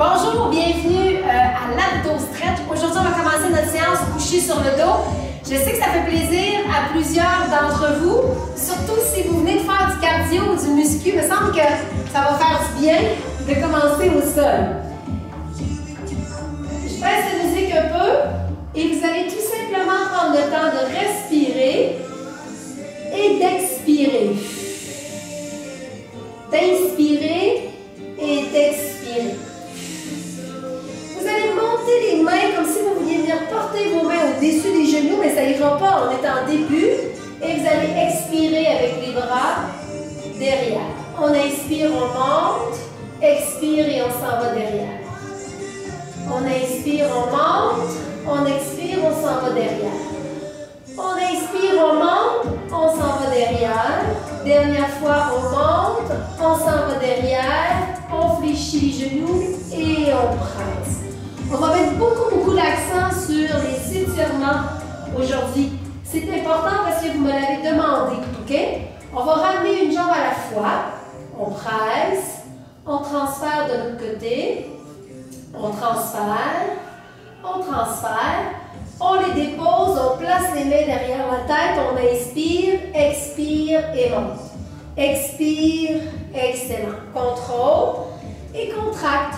Bonjour, bienvenue à l'abdo stretch. Aujourd'hui, on va commencer notre séance couchée sur le dos. Je sais que ça fait plaisir à plusieurs d'entre vous, surtout si vous venez de faire du cardio ou du muscu. Il me semble que ça va faire du bien de commencer au sol. Je baisse la musique un peu et vous allez tout simplement prendre le temps de respirer et d'expirer. D'inspirer et d'expirer. Vous allez monter les mains comme si vous vouliez venir porter vos mains au-dessus des genoux, mais ça n'ira pas, on est en début. Et vous allez expirer avec les bras derrière. On inspire, on monte, expire et on s'en va derrière. On inspire, on monte, on expire, on s'en va derrière. On inspire, on monte, on s'en va derrière. Dernière fois, on monte, on s'en va derrière. On fléchit les genoux et on presse. On va mettre beaucoup d'accent sur les étirements aujourd'hui. C'est important parce que vous me l'avez demandé, ok? On va ramener une jambe à la fois. On presse, on transfère de l'autre côté. On transfère, on les dépose, on place les mains derrière la tête, on inspire, expire et monte. Expire, excellent. Contrôle et contracte.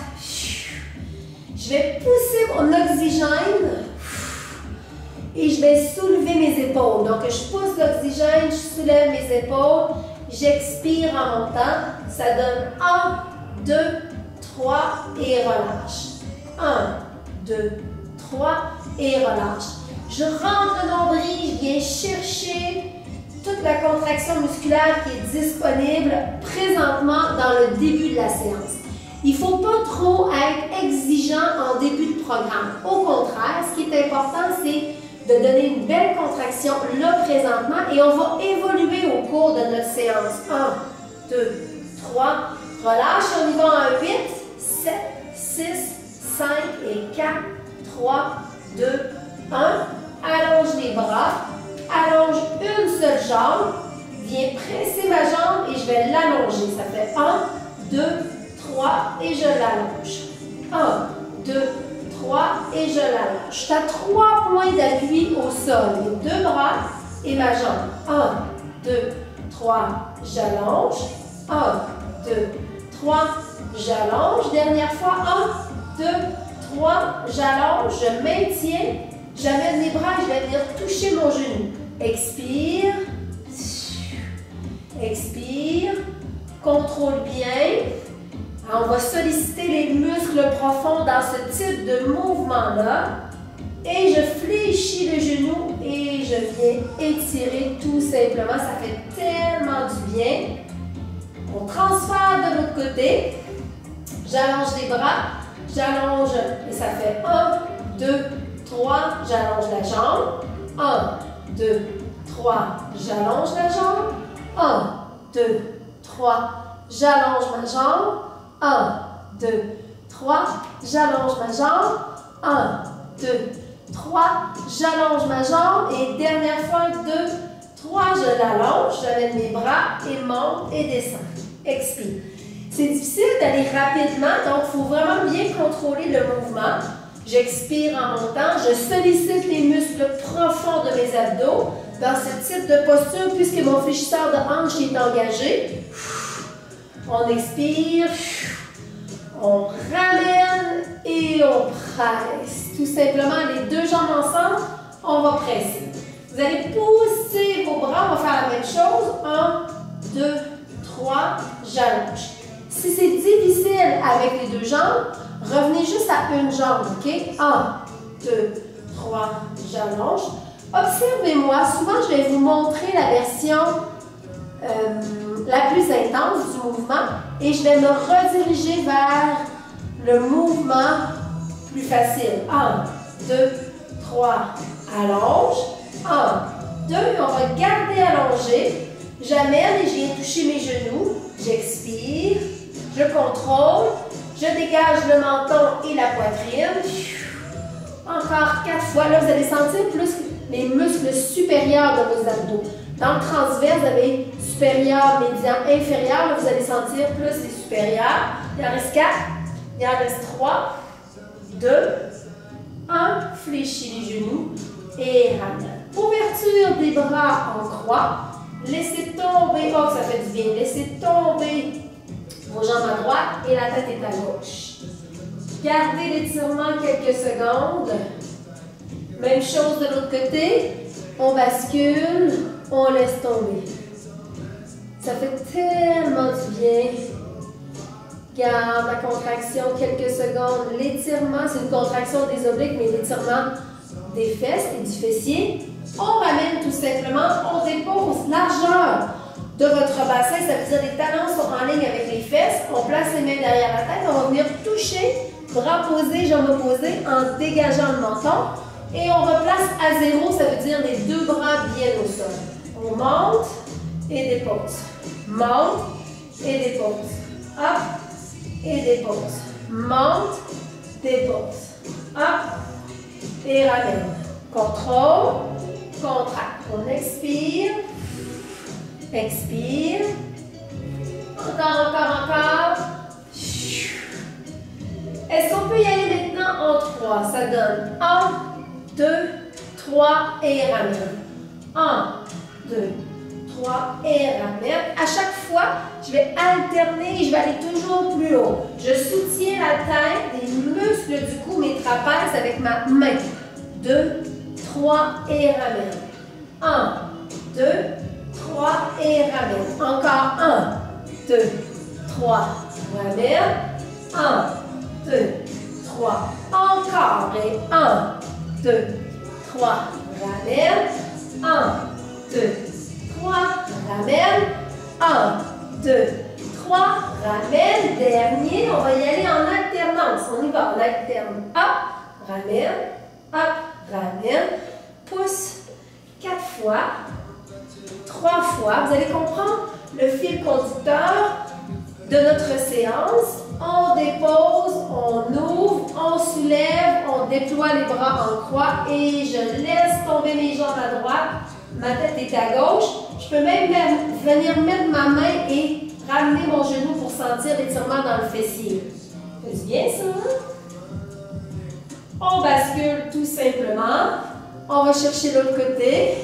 Je vais pousser mon oxygène et je vais soulever mes épaules. Donc, je pousse l'oxygène, je soulève mes épaules, j'expire en montant. Ça donne 1, 2, 3 et relâche. 1, 2, 3 et relâche. Je rentre le nombril, je viens chercher toute la contraction musculaire qui est disponible présentement dans le début de la séance. Il ne faut pas trop être exigeant en début de programme. Au contraire, ce qui est important, c'est de donner une belle contraction là présentement et on va évoluer au cours de notre séance. 1, 2, 3, relâche, on y va en 8, 7, 6, 5 et 4, 3, 2, 1. Allonge les bras, allonge une seule jambe, viens presser ma jambe et je vais l'allonger. Ça fait 1, 2, 3 et je l'allonge. 1, 2, 3 et je l'allonge. Je suis à 3 points d'appui au sol. Les deux bras et ma jambe. 1, 2, 3, j'allonge. 1, 2, 3, j'allonge. Dernière fois. 1, 2, 3, j'allonge. Je maintiens. J'amène les bras et je vais venir toucher mon genou. Expire. Expire. Contrôle bien. On va solliciter les muscles profonds dans ce type de mouvement-là. Et je fléchis le genou et je viens étirer tout simplement. Ça fait tellement du bien. On transfère de l'autre côté. J'allonge les bras. J'allonge et ça fait 1, 2, 3. J'allonge la jambe. 1, 2, 3. J'allonge la jambe. 1, 2, 3. J'allonge ma jambe. 1, 2, 3, j'allonge ma jambe. 1, 2, 3, j'allonge ma jambe. Et dernière fois, 2, 3, je l'allonge. J'amène mes bras et monte et descends. Expire. C'est difficile d'aller rapidement, donc il faut vraiment bien contrôler le mouvement. J'expire en montant. Je sollicite les muscles profonds de mes abdos dans ce type de posture puisque mon fléchisseur de hanche est engagé. On expire, on ramène et on presse. Tout simplement, les deux jambes ensemble, on va presser. Vous allez pousser vos bras, on va faire la même chose. 1, 2, 3, j'allonge. Si c'est difficile avec les deux jambes, revenez juste à une jambe, ok? 1, 2, 3, j'allonge. Observez-moi, souvent je vais vous montrer la version la plus intense du mouvement et je vais me rediriger vers le mouvement plus facile. 1, 2, 3, allonge. 1, 2, on va garder allongé. J'amène et je viens toucher mes genoux. J'expire, je contrôle, je dégage le menton et la poitrine. Encore 4 fois. Là, vous allez sentir plus les muscles supérieurs de vos abdos. Dans le transverse, vous avez supérieur, médian, inférieur. Là, vous allez sentir plus les supérieurs. Il en reste 4, Il en reste 3, 2, 1. Fléchis les genoux et ramène. Ouverture des bras en croix. Laissez tomber, oh ça fait du bien, laissez tomber vos jambes à droite et la tête est à gauche. Gardez l'étirement quelques secondes. Même chose de l'autre côté. On bascule, on laisse tomber. Ça fait tellement du bien. Garde la contraction quelques secondes. L'étirement, c'est une contraction des obliques, mais l'étirement des fesses et du fessier. On ramène tout simplement, on dépose largeur de votre bassin, ça veut dire les talons sont en ligne avec les fesses. On place les mains derrière la tête, on va venir toucher, bras posés, jambes opposées, en dégageant le menton. Et on replace à 0, ça veut dire les deux bras bien au sol. On monte et dépose. Monte et dépose. Hop et dépose. Monte, dépose. Hop et ramène. Contrôle, contracte. On expire. Expire. Encore. Est-ce qu'on peut y aller maintenant en 3? Ça donne 1, 2, 3 et ramène. 1, 2, 3 et ramène. À chaque fois, je vais alterner et je vais aller toujours plus haut. Je soutiens la tête, les muscles du cou, mes trapèzes avec ma main. 2, 3 et ramène. 1, 2, 3 et ramène. Encore 1, 2, 3, ramène. 1, 2, 3. Encore et 1, 2, 3, ramène. 1, 2, 3, ramène. 1, 2, 3, ramène. Dernier, on va y aller en alternance. On y va, on alterne. Hop, ramène. Hop, ramène. Pousse 4 fois. 3 fois. Vous allez comprendre le fil conducteur de notre séance. On dépose, on ouvre, on soulève, on déploie les bras en croix et je laisse tomber mes jambes à droite. Ma tête est à gauche. Je peux même venir mettre ma main et ramener mon genou pour sentir l'étirement dans le fessier. C'est bien ça, hein? On bascule tout simplement. On va chercher l'autre côté.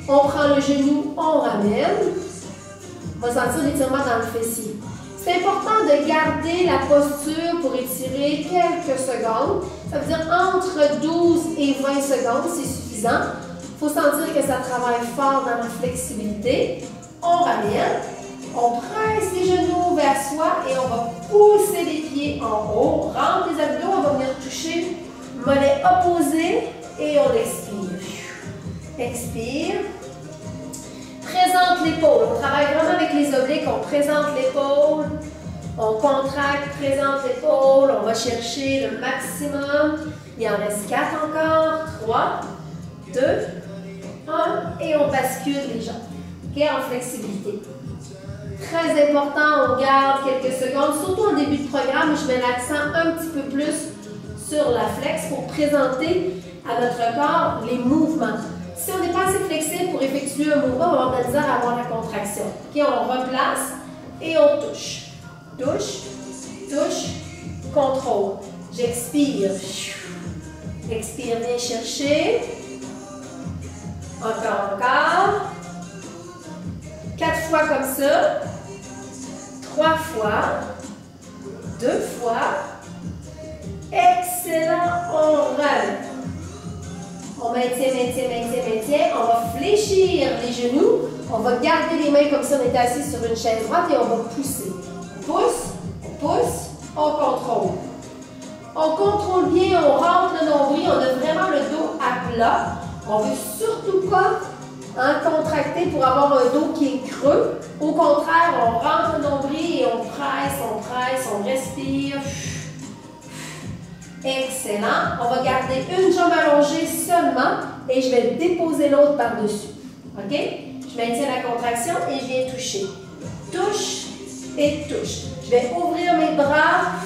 On prend le genou, on ramène. On va sentir l'étirement dans le fessier. C'est important de garder la posture pour étirer quelques secondes. Ça veut dire entre 12 et 20 secondes, c'est suffisant. Il faut sentir que ça travaille fort dans la flexibilité. On ramène, on presse les genoux vers soi et on va pousser les pieds en haut. Rentre les abdos, on va venir toucher mollet opposé et on expire. Expire. Présente l'épaule. On travaille vraiment avec les obliques. On présente l'épaule. On contracte, présente l'épaule. On va chercher le maximum. Il en reste 4 encore. 3, 2, 1. Et on bascule les jambes. OK, en flexibilité. Très important, on garde quelques secondes. Surtout en début de programme, je mets l'accent un petit peu plus sur la flex pour présenter à notre corps les mouvements. Si on n'est pas assez flexible pour effectuer un mouvement, on va avoir de la misère à avoir la contraction. OK, on replace et on touche. Touche, touche, contrôle. J'expire. Expire, viens chercher. Encore. 4 fois comme ça. 3 fois. 2 fois. Excellent, on ramène. On maintient. On va fléchir les genoux. On va garder les mains comme si on était assis sur une chaise droite et on va pousser. On pousse, on contrôle. On contrôle bien, on rentre le nombril, on a vraiment le dos à plat. On ne veut surtout pas contracter pour avoir un dos qui est creux. Au contraire, on rentre le nombril et on presse, on respire. Excellent. On va garder une jambe allongée seulement et je vais déposer l'autre par-dessus. OK? Je maintiens la contraction et je viens toucher. Touche et touche. Je vais ouvrir mes bras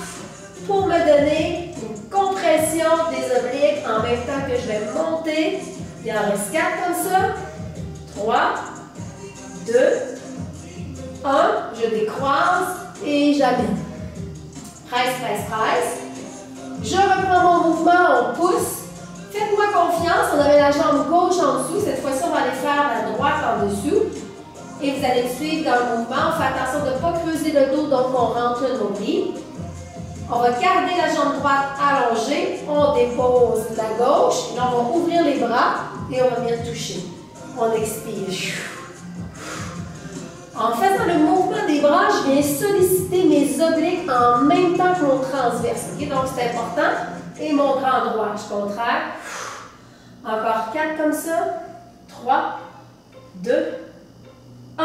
pour me donner une compression des obliques en même temps que je vais monter. Il en reste 4 comme ça. 3, 2, 1. Je décroise et j'amène. Presse, presse, presse. Je reprends mon mouvement, on pousse. Faites-moi confiance, on avait la jambe gauche en dessous. Cette fois-ci, on va aller faire la droite en dessous. Et vous allez me suivre dans le mouvement. On fait attention de ne pas creuser le dos, donc on rentre le nombril. On va garder la jambe droite allongée. On dépose la gauche. Là, on va ouvrir les bras et on va venir toucher. On expire. En faisant le mouvement des bras, je viens solliciter mes obliques en même temps que mon transverse. Okay? Donc, c'est important. Et mon grand droit, je contracte. Encore 4 comme ça. 3, 2, 1.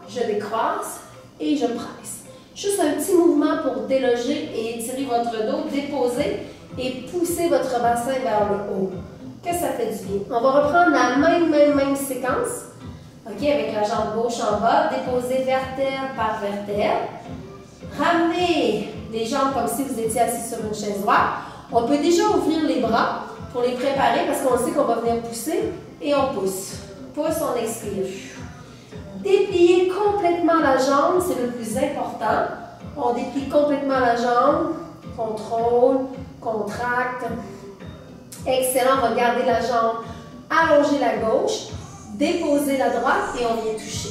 Je décroise et je presse. Juste un petit mouvement pour déloger et étirer votre dos, déposer et pousser votre bassin vers le haut. Que ça fait du bien. On va reprendre la même séquence. OK, avec la jambe gauche en bas, déposer vertèbre par vertèbre. Ramenez les jambes comme si vous étiez assis sur une chaise droite. On peut déjà ouvrir les bras pour les préparer parce qu'on sait qu'on va venir pousser et on pousse. Pousse, on expire. Déplier complètement la jambe, c'est le plus important. On déplie complètement la jambe. Contrôle, contracte. Excellent, on va garder la jambe, allonger la gauche, déposer la droite et on vient toucher.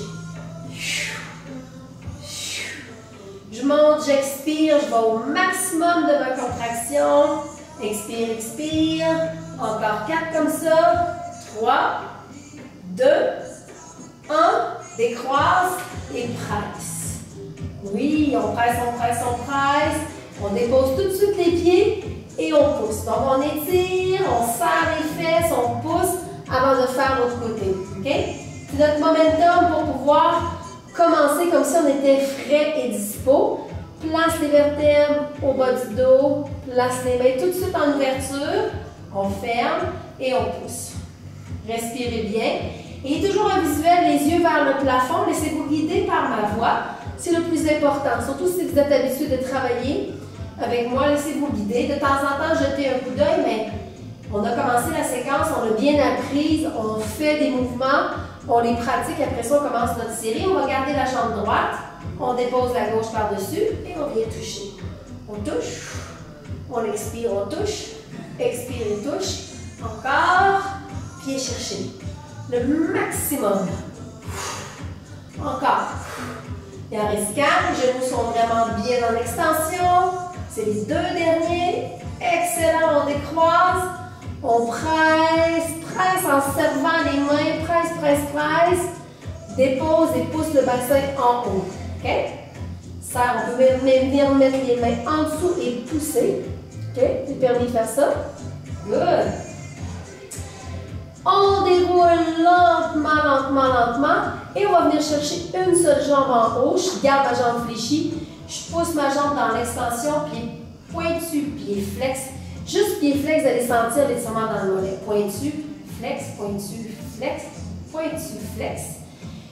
Je monte, j'expire, je vais au maximum de ma contraction. Expire, expire. Encore 4 comme ça. 3, 2, 1. Décroise et presse. Oui, on presse, on presse, on presse. On dépose tout de suite les pieds et on pousse. Donc, on étire, on serre les fesses, on pousse avant de faire l'autre côté. OK? C'est notre momentum pour pouvoir commencer comme si on était frais et dispo. Place les vertèbres au bas du dos. Place les mains tout de suite en ouverture. On ferme et on pousse. Respirez bien. Et toujours un visuel, les yeux vers le plafond. Laissez-vous guider par ma voix. C'est le plus important. Surtout si vous êtes habitué de travailler avec moi, laissez-vous guider. De temps en temps, jetez un coup d'œil, mais on a commencé la séquence, on l'a bien apprise, on fait des mouvements, on les pratique. Après ça, on commence notre série. On va garder la jambe droite, on dépose la gauche par-dessus et on vient toucher. On touche, on expire, on touche, expire et touche. Encore, pied cherché. Le maximum. Encore. Et en reste calme, les genoux sont vraiment bien en extension. C'est les 2 derniers. Excellent, on décroise. On presse, presse en servant les mains. Presse, presse, presse. Dépose et pousse le bassin en haut. OK? Ça, on peut venir mettre les mains en dessous et pousser. OK? C'est permis de faire ça. Good. On déroule lentement, lentement, lentement. Et on va venir chercher une seule jambe en haut. Je garde ma jambe fléchie. Je pousse ma jambe dans l'extension, pied pointu, pied flex. Juste pied flex, vous allez sentir l'étirement dans le mollet. Pointu, flex, pointu, flex, pointu, flex.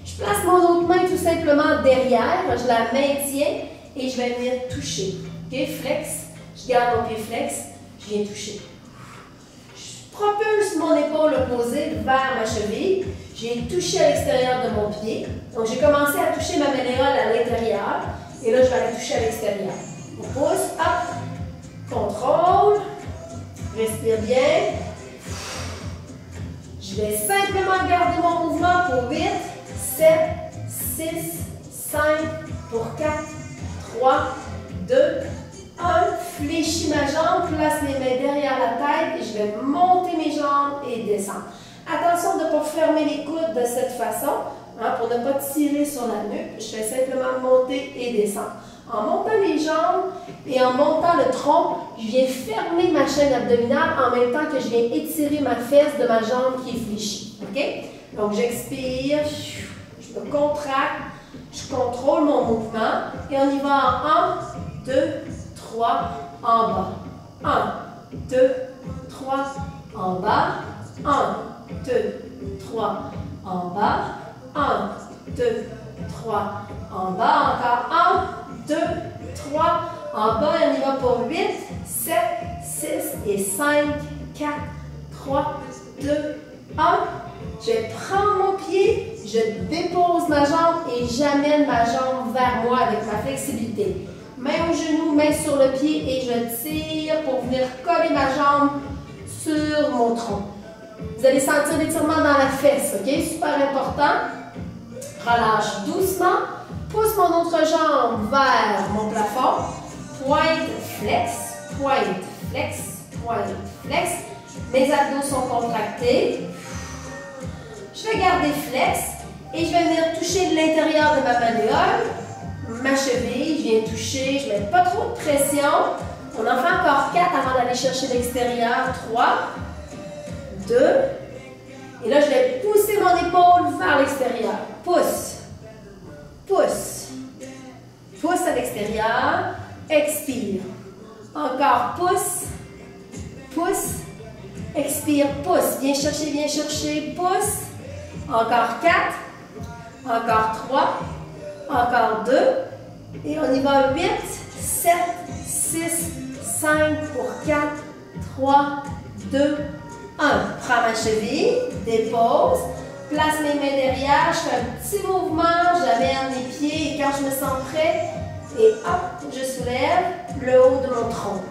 Je place mon autre main tout simplement derrière. Je la maintiens et je vais venir toucher. OK, flex. Je garde mon pied flex. Je viens toucher. Propulse mon épaule opposée vers ma cheville. J'ai touché à l'extérieur de mon pied. Donc, j'ai commencé à toucher ma malléole à l'intérieur. Et là, je vais aller toucher à l'extérieur. On pousse, hop, contrôle. Respire bien. Je vais simplement garder mon mouvement pour 8, 7, 6, 5, pour 4, 3, 2, 1, fléchis ma jambe, place mes mains derrière la tête et je vais monter mes jambes et descendre. Attention de ne pas fermer les coudes de cette façon, hein, pour ne pas tirer sur la nuque. Je fais simplement monter et descendre. En montant les jambes et en montant le tronc, je viens fermer ma chaîne abdominale en même temps que je viens étirer ma fesse de ma jambe qui est fléchie. OK? Donc j'expire, je me contracte, je contrôle mon mouvement et on y va en 1, 2, 3, en bas. 1, 2, 3, en bas. 1, 2, 3, en bas. 1, 2, 3, en bas. Encore 1, 2, 3, en bas. Et on y va pour 8, 7, 6 et 5, 4, 3, 2, 1. Je prends mon pied, je dépose ma jambe et j'amène ma jambe vers moi avec ma flexibilité. Main au genou, main sur le pied et je tire pour venir coller ma jambe sur mon tronc. Vous allez sentir l'étirement dans la fesse, ok? Super important. Relâche doucement. Pousse mon autre jambe vers mon plafond. Pointe, flex, pointe, flex, pointe, flex. Mes abdos sont contractés. Je vais garder flex et je vais venir toucher de l'intérieur de ma malléole. Ma cheville, je viens toucher, je ne mets pas trop de pression. On en fait encore 4 avant d'aller chercher l'extérieur. 3, 2. Et là, je vais pousser mon épaule vers l'extérieur. Pousse, pousse, pousse à l'extérieur. Expire. Encore pousse, pousse, expire, pousse. Viens chercher, pousse. Encore 4, encore 3, encore 2. Et on y va 8, 7, 6, 5 pour 4, 3, 2, 1. Prends ma cheville, dépose, place mes mains derrière, je fais un petit mouvement, j'amène les pieds et quand je me sens prêt, et hop, je soulève le haut de mon tronc.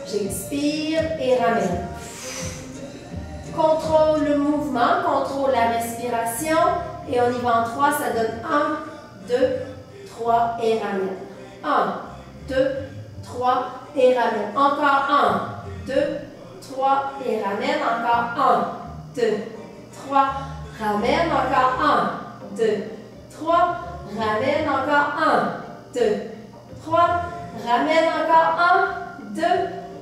J'expire et ramène. Contrôle le mouvement, contrôle la respiration et on y va en 3, ça donne 1, 2, 3 et ramène. 1, 2, 3 et ramène. Encore 1, 2, 3 et ramène. Encore 1, 2, 3, ramène. Encore 1, 2, 3, ramène. Encore 1, 2, 3, ramène. Encore 1, 2,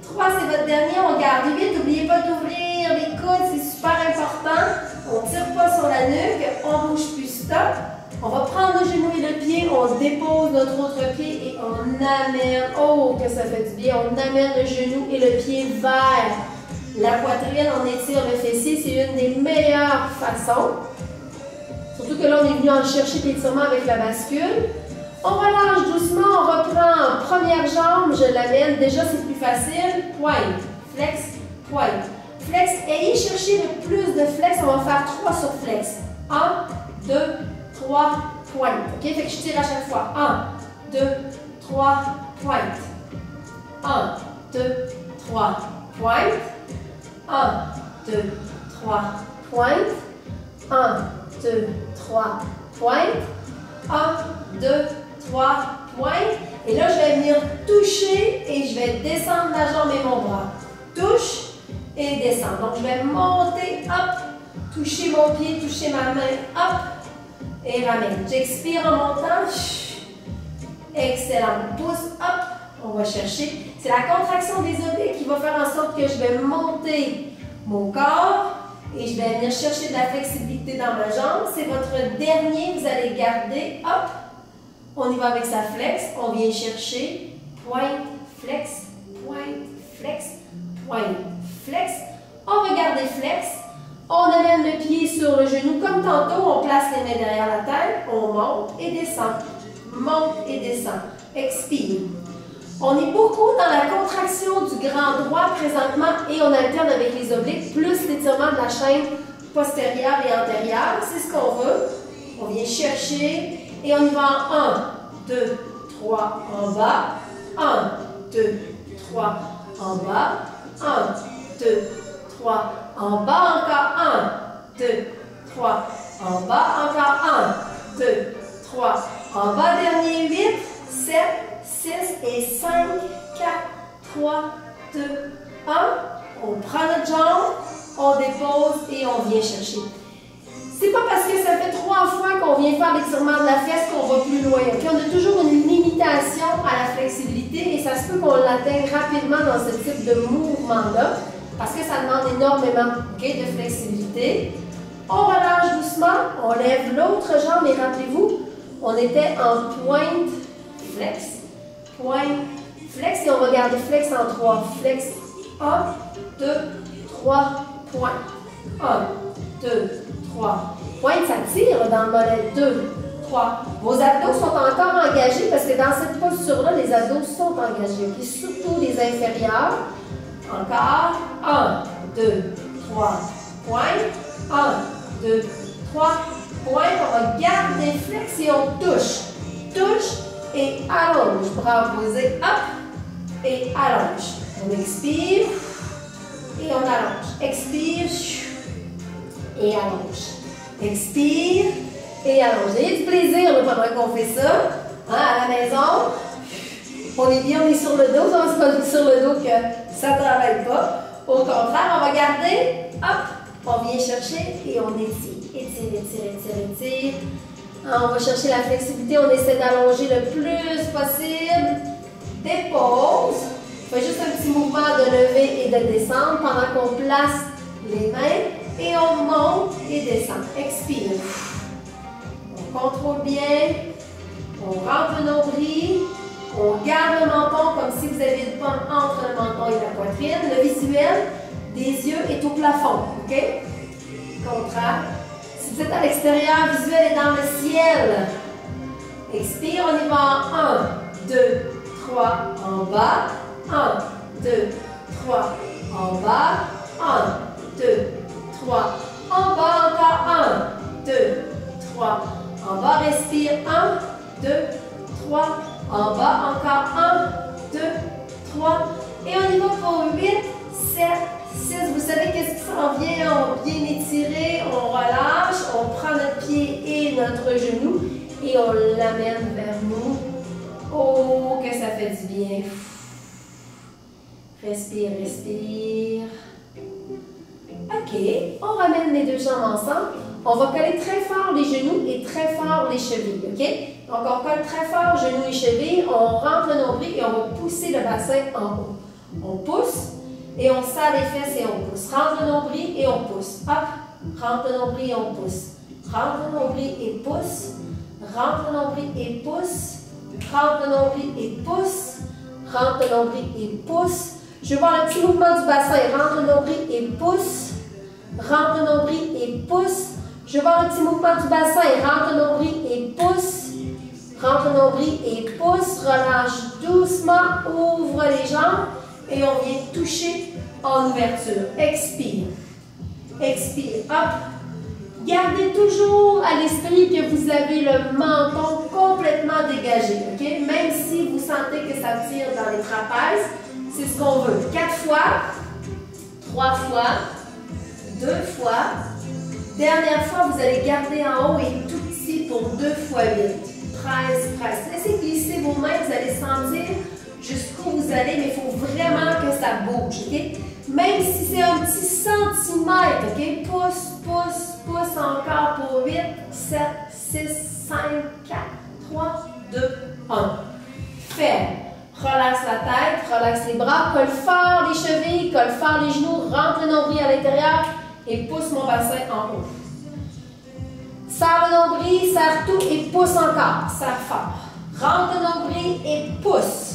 3, c'est votre dernier. On garde 8. N'oubliez pas d'ouvrir les coudes, c'est super important. On ne tire pas sur la nuque, on ne bouge plus, stop. On va prendre le genou et le pied, on dépose notre autre pied et on amène, oh que ça fait du bien, on amène le genou et le pied vers la poitrine, on étire le fessier, c'est une des meilleures façons. Surtout que là, on est venu en chercher l'étirement avec la bascule. On relâche doucement, on reprend première jambe, je l'amène, déjà c'est plus facile, pointe, flex, pointe. Flex, ayez cherché le plus de flex, on va faire 3 sur flex. 1, 2, 3, pointe. OK? Fait que je tire à chaque fois. 1, 2, 3, pointe. 1, 2, 3, pointe. 1, 2, 3, pointe. 1, 2, 3, pointe. 1, 2, 3, pointe. Et là, je vais venir toucher et je vais descendre la jambe et mon bras. Touche et descendre. Donc, je vais monter, hop, toucher mon pied, toucher ma main, hop, et ramène. J'expire en montant. Excellent. Pousse, hop, on va chercher. C'est la contraction des obliques qui va faire en sorte que je vais monter mon corps et je vais venir chercher de la flexibilité dans ma jambe. C'est votre dernier, vous allez garder, hop, on y va avec sa flex, on vient chercher, pointe, flex, pointe, flex, pointe, flex. On va garder flex. On amène le pied sur le genou comme tantôt. On place les mains derrière la tête. On monte et descend. Monte et descend. Expire. On est beaucoup dans la contraction du grand droit présentement et on alterne avec les obliques plus l'étirement de la chaîne postérieure et antérieure. C'est ce qu'on veut. On vient chercher et on y va en 1, 2, 3 en bas. 1, 2, 3 en bas. 1, 2, 3 en bas. Encore 1, 2, 3 en bas. Encore 1, 2, 3 en bas. Dernier 8, 7, 6 et 5, 4, 3, 2, 1. On prend notre jambe, on dépose et on vient chercher. C'est pas parce que ça fait 3 fois qu'on vient faire l'étirement de la fesse qu'on va plus loin. Okay? On a toujours une limitation à la flexibilité et ça se peut qu'on l'atteigne rapidement dans ce type de mouvement-là parce que ça demande énormément de flexibilité. On relâche doucement, on lève l'autre jambe et rappelez-vous, on était en pointe, flex, pointe, flex et on va garder flex en 3. Flex, 1, 2, 3, pointe. 1, 2, 3. Pointe, ça tire dans le mollet. 2, 3. Vos abdos sont encore engagés parce que dans cette posture-là, les abdos sont engagés. Okay? Surtout les inférieurs. Encore. 1, 2, 3. Pointe. 1, 2, 3. Pointe. On va garder flex et on touche. Touche. et allonge. Bras opposés, hop, et allonge. On expire et on allonge. Expire et allonge. Expire et allonge. Ayez du plaisir pendant qu'on fait ça. Hein, à la maison, on est bien, on est sur le dos. Donc, c'est pas sur le dos que ça ne travaille pas. Au contraire, on va garder. Hop, on vient chercher et on étire. Étire, étire, étire, étire. On va chercher la flexibilité. On essaie d'allonger le plus possible. Dépose. On fait juste un petit mouvement de lever et de descendre pendant qu'on place les mains. Et on monte et descend. Expire. On contrôle bien. On rentre le nombril. On garde le menton comme si vous aviez une pomme entre le menton et la poitrine. Le visuel des yeux est au plafond. OK? Contraire. Si vous êtes à l'extérieur, le visuel est dans le ciel. Expire. On y va en 1, 2, 3 en bas. 1, 2, 3 en bas. 1, 2, 3 en bas. Encore 1, 2, 3 en bas. Respire. 1, 2, 3 en bas. Encore 1, 2, 3. Et on y va pour 8, 7, 6. Vous savez qu'est-ce qui s'en vient? On vient étirer, on relâche, on prend notre pied et notre genou et on l'amène vers nous. Oh, que ça fait du bien. Respire, respire. OK, on ramène les deux jambes ensemble. On va coller très fort les genoux et très fort les chevilles, OK? Donc, on colle très fort genoux et chevilles, on rentre le nombril et on va pousser le bassin en haut. On pousse et on serre les fesses et on pousse. Rentre le nombril et on pousse. Hop, rentre le nombril et on pousse. Rentre le nombril et pousse. Rentre le nombril et pousse. Rentre le nombril et pousse. Rentre le nombril et pousse. Je vais voir le petit mouvement du bassin. Rentre le nombril et pousse. Rentre le nombril et pousse. Je vais voir le petit mouvement du bassin. Rentre le nombril et pousse. Rentre le nombril et pousse. Relâche doucement. Ouvre les jambes. Et on vient toucher en ouverture. Expire. Expire. Hop. Gardez toujours à l'esprit que vous avez le menton complètement dégagé. Okay? Même si vous sentez que ça tire dans les trapèzes, c'est ce qu'on veut. 4 fois, 3 fois, 2 fois. Dernière fois, vous allez garder en haut et tout petit pour 2 fois 8. Presse, presse. Laissez glisser vos mains, vous allez sentir jusqu'où vous allez, mais il faut vraiment que ça bouge. Okay? Même si c'est un petit centimètre, OK? Pousse, pousse, pousse encore pour 8, 7, 6, 5, 4, 3, 2, 1. Ferme. Relaxe la tête, relaxe les bras, colle fort les chevilles, colle fort les genoux, rentre le nombril à l'intérieur et pousse mon bassin en haut. Serre le nombril, serre tout et pousse encore. Serre fort. Rentre le nombril et pousse.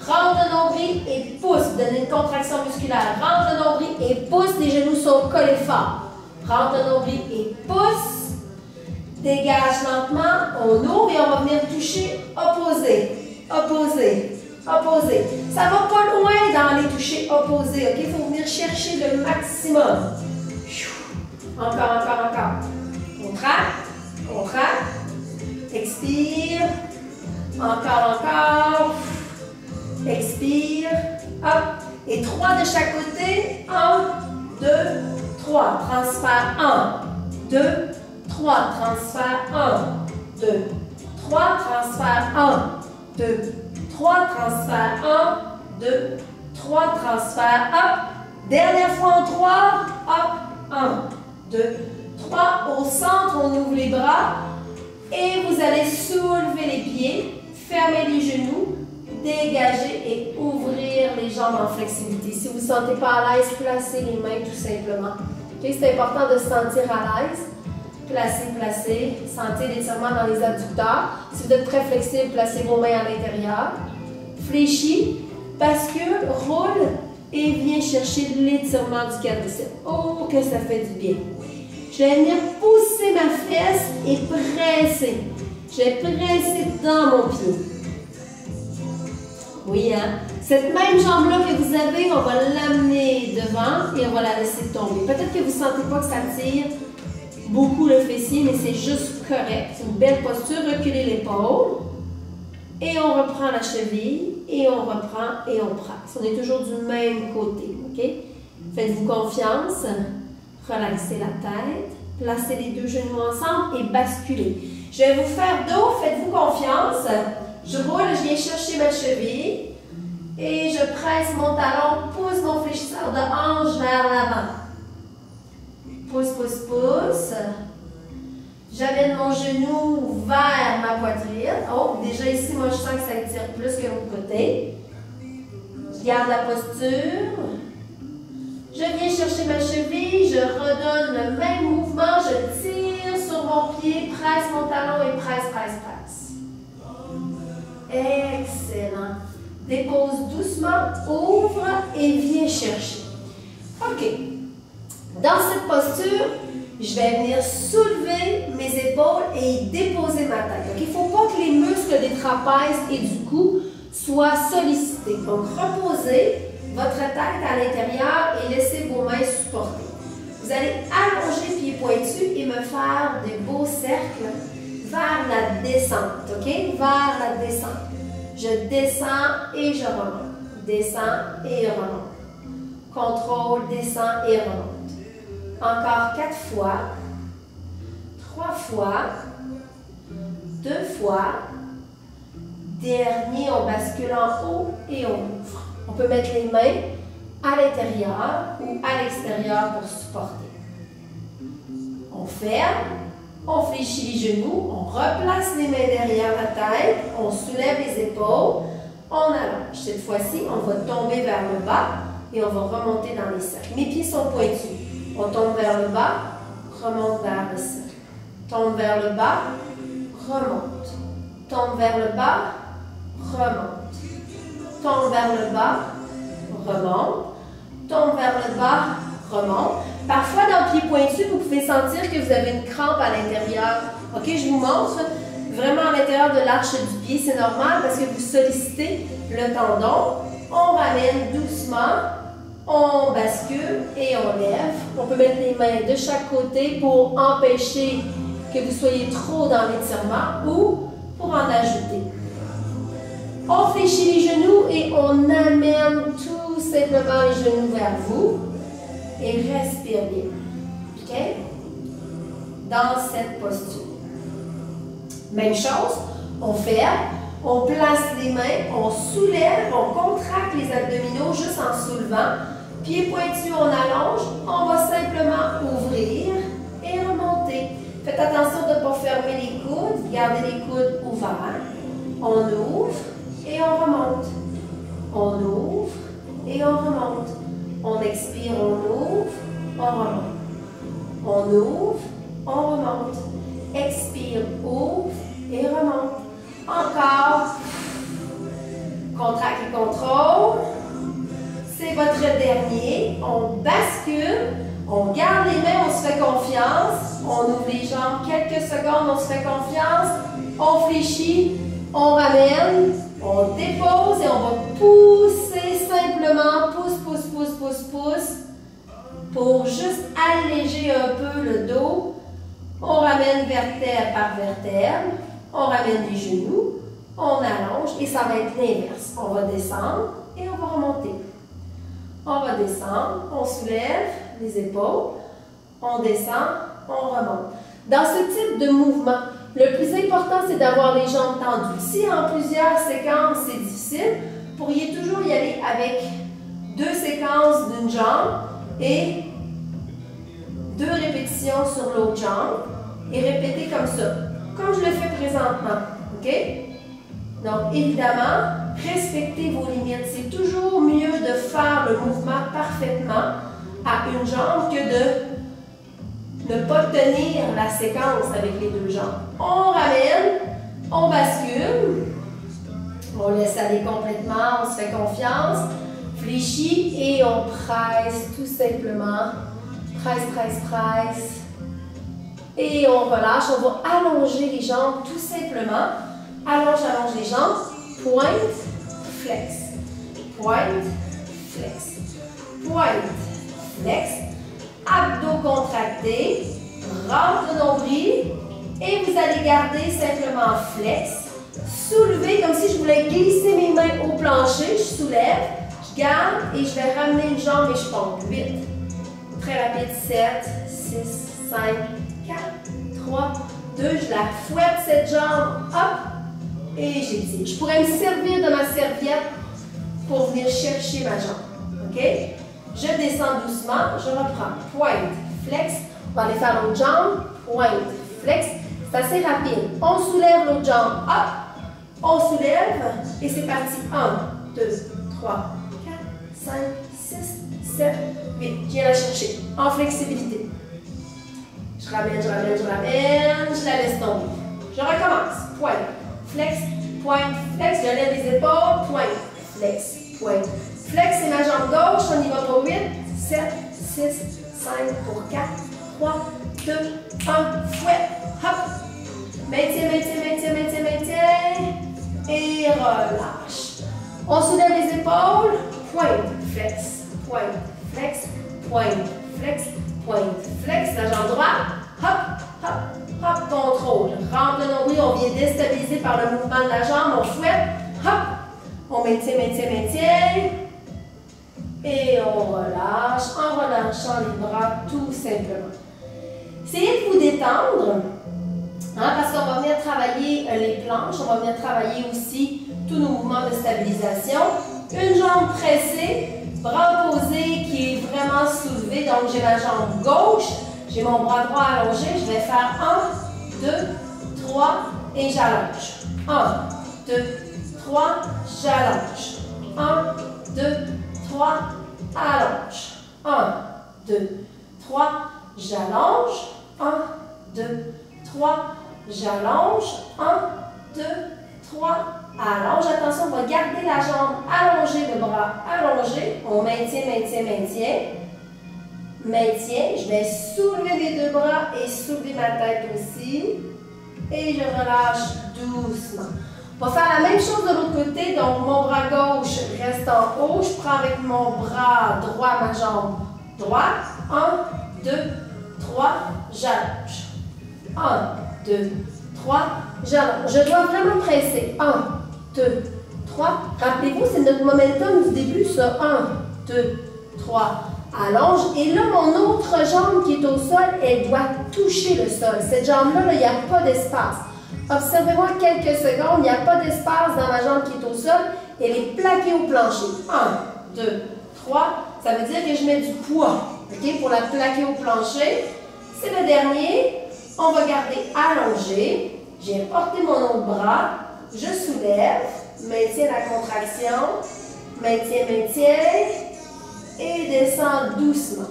Rentre le nombril et pousse. Donnez une contraction musculaire. Rentre le nombril et pousse. Les genoux sont collés fort. Rentre le nombril et pousse. Dégage lentement. On ouvre et on va venir toucher opposé. Opposé. Opposé. Ça ne va pas loin dans les touchés opposés. OK? Il faut venir chercher le maximum. Encore, encore, encore. Contracte. Contracte. Expire. Encore, encore. Expire. Hop. Et 3 de chaque côté. 1, 2, 3. Transfert 1, 2, 3. Transfert 1, 2, 3. Transfert 1, 2, 3. Transfert 1, 2, 3. Transfert. Hop. Dernière fois en 3. Hop. 1, 2, 3. Au centre, on ouvre les bras. Et vous allez soulever les pieds. Fermer les genoux. Dégager et ouvrir les jambes en flexibilité. Si vous ne vous sentez pas à l'aise, placez les mains tout simplement. Okay? C'est important de se sentir à l'aise. Placez, placez. Sentez l'étirement dans les adducteurs. Si vous êtes très flexible, placez vos mains à l'intérieur. Fléchis, bascule, roule et viens chercher l'étirement du quadriceps. Oh, que ça fait du bien. Je vais venir pousser ma fesse et presser. Je vais presser dans mon pied. Oui, hein? Cette même jambe-là que vous avez, on va l'amener devant et on va la laisser tomber. Peut-être que vous ne sentez pas que ça tire beaucoup le fessier, mais c'est juste correct. C'est une belle posture. Reculez l'épaule. et on reprend la cheville, et on reprend et on presse. On est toujours du même côté, ok? Faites-vous confiance, relaxez la tête, placez les deux genoux ensemble et basculez. Je vais vous faire dos, faites-vous confiance. Je roule, je viens chercher ma cheville et je presse mon talon, pousse mon fléchisseur de hanche vers l'avant. Pousse, pousse, pousse. J'amène mon genou vers ma poitrine. Oh, déjà ici, moi je sens que ça étire plus que l'autre côté. Je garde la posture. Je viens chercher ma cheville, je redonne le même mouvement, je tire sur mon pied, presse mon talon et presse, presse, presse. Excellent. Dépose doucement, ouvre et viens chercher. OK. Dans cette posture, je vais venir soulever mes épaules et déposer ma tête. Il ne faut pas que les muscles des trapèzes et du cou soient sollicités. Donc, reposez votre tête à l'intérieur et laissez vos mains supporter. Vous allez allonger pieds pointus et me faire des beaux cercles vers la descente, OK? Vers la descente. Je descends et je remonte. Descends et remonte. Contrôle, descends et remonte. Encore 4 fois. 3 fois. 2 fois. Dernier, on bascule en haut et on ouvre. On peut mettre les mains à l'intérieur ou à l'extérieur pour supporter. On ferme, on fléchit les genoux, on replace les mains derrière la tête, on soulève les épaules, on allonge. Cette fois-ci, on va tomber vers le bas et on va remonter dans les cercles. Mes pieds sont pointus. On tombe vers le bas, remonte vers le cercle. Tombe vers le bas, remonte. Tombe vers le bas, remonte. Tombe vers le bas, remonte. Tombe vers le bas, remonte. Parfois, dans le pied pointu, vous pouvez sentir que vous avez une crampe à l'intérieur. OK, je vous montre. Vraiment à l'intérieur de l'arche du pied, c'est normal parce que vous sollicitez le tendon. On ramène doucement, on bascule et on lève. On peut mettre les mains de chaque côté pour empêcher que vous soyez trop dans l'étirement ou pour en ajouter. On fléchit les genoux et on amène tout simplement les genoux vers vous et respire bien. OK? Dans cette posture. Même chose, on ferme, on place les mains, on soulève, on contracte les abdominaux juste en soulevant. Pieds pointus, on allonge, on va simplement ouvrir et remonter. Faites attention de ne pas fermer les coudes, gardez les coudes ouverts. On ouvre et on remonte. On ouvre et on remonte. On expire, on ouvre, on remonte. On ouvre, on remonte. Expire, ouvre et remonte. Encore. Contracte et contrôle. C'est votre dernier. On bascule. On garde les mains, on se fait confiance. On ouvre les jambes quelques secondes, on se fait confiance. On fléchit, on ramène, on dépose et on va pousser simplement. Pousse, pousse, pousse, pousse, pousse. Pour juste alléger un peu le dos. On ramène vertèbre par vertèbre. On ramène les genoux. On allonge et ça va être l'inverse. On va descendre et on va remonter. On va descendre, on soulève les épaules, on descend, on remonte. Dans ce type de mouvement, le plus important, c'est d'avoir les jambes tendues. Si en plusieurs séquences, c'est difficile, vous pourriez toujours y aller avec 2 séquences d'une jambe et 2 répétitions sur l'autre jambe et répéter comme ça, comme je le fais présentement. OK? Donc, évidemment, respectez vos limites. C'est toujours mieux de faire le mouvement parfaitement à une jambe que de ne pas tenir la séquence avec les 2 jambes. On ramène, on bascule, on laisse aller complètement, on se fait confiance, fléchit et on presse tout simplement. Presse, presse, presse. Et on relâche, on va allonger les jambes tout simplement. Allonge, allonge les jambes. Pointe, flex. Pointe, flex. Pointe, flex. Abdos contractés. Rentre le nombril. Et vous allez garder simplement flex. soulever comme si je voulais glisser mes mains au plancher. Je soulève, je garde et je vais ramener une jambe et je pompe. 8. Très rapide. 7, 6, 5, 4, 3, 2. Je la fouette cette jambe. Hop. Et j'étire. Je pourrais me servir de ma serviette pour venir chercher ma jambe. OK? Je descends doucement. Je reprends. Pointe, flex. On va aller faire l'autre jambe. Pointe, flex. C'est assez rapide. On soulève l'autre jambe. Hop. On soulève. Et c'est parti. 1, 2, 3, 4, 5, 6, 7, 8. Je viens la chercher. En flexibilité. Je ramène, je ramène, je ramène. Je la laisse tomber. Je recommence. Pointe, flex, pointe, flex. Je lève les épaules. Pointe, flex, pointe. Flex, c'est ma jambe gauche. On y va pour 8, 7, 6, 5, pour 4, 3, 2, 1. Fouette. Hop. Maintien, maintien, maintien, maintien, maintien. Et relâche. On soulève les épaules. Pointe, flex, pointe, flex, pointe, flex, pointe, flex. La jambe droite. Hop, hop, hop. Contrôle. Rentre le nombril. On vient déstabiliser par le mouvement de la jambe. On fouette. Hop. On maintient, maintient, maintient. Et on relâche en relâchant les bras tout simplement. Essayez de vous détendre. Parce qu'on va venir travailler les planches, on va venir travailler aussi tous nos mouvements de stabilisation. Une jambe pressée, bras posé qui est vraiment soulevé. Donc j'ai ma jambe gauche, j'ai mon bras droit allongé. Je vais faire 1, 2, 3 et j'allonge. 1, 2, 3, j'allonge. 1, 2, 3, allonge. 1, 2, 3, j'allonge. 1, 2, 3, j'allonge. 1, 2, 3, allonge. Attention, on va garder la jambe allongée, le bras allongé. On maintient, maintient, maintient. Maintient. Je vais soulever les deux bras et soulever ma tête aussi. Et je relâche doucement. On va faire la même chose de l'autre côté. Donc, mon bras gauche reste en haut. Je prends avec mon bras droit ma jambe droite. 1, 2, 3, j'allonge. 1, 2, 3, j'allonge. Je dois vraiment presser. 1, 2, 3. Rappelez-vous, c'est notre momentum du début, ça. 1, 2, 3, allonge. Et là, mon autre jambe qui est au sol, elle doit toucher le sol. Cette jambe-là, il n'y a pas d'espace. Observez-moi quelques secondes, il n'y a pas d'espace dans ma jambe qui est au sol. Elle est plaquée au plancher. 1, 2, 3. Ça veut dire que je mets du poids, okay, pour la plaquer au plancher. C'est le dernier. On va garder allongé. J'ai porté mon autre bras. Je soulève. Maintiens la contraction. Maintiens, maintiens. Et descends doucement.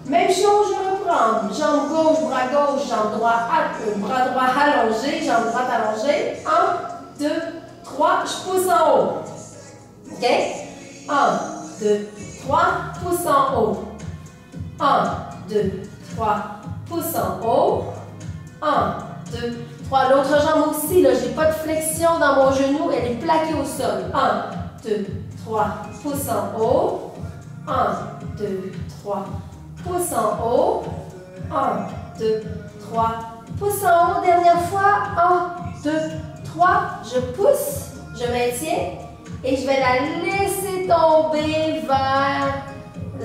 Même chose, je reprends. Jambe gauche, bras gauche, jambe droite, bras droit allongé, jambe droite allongée. 1, 2, 3. Je pousse en haut. OK? 1, 2, 3. Pousse en haut. 1, 2, 3. Pousse en haut. 1, 2, 3. L'autre jambe aussi, là, je n'ai pas de flexion dans mon genou, elle est plaquée au sol. 1, 2, 3. Pousse en haut. 1, 2, 3. Pousse en haut. 1, 2, 3. Pousse en haut. Dernière fois. 1, 2, 3. Je pousse. Je maintiens. Et je vais la laisser tomber vers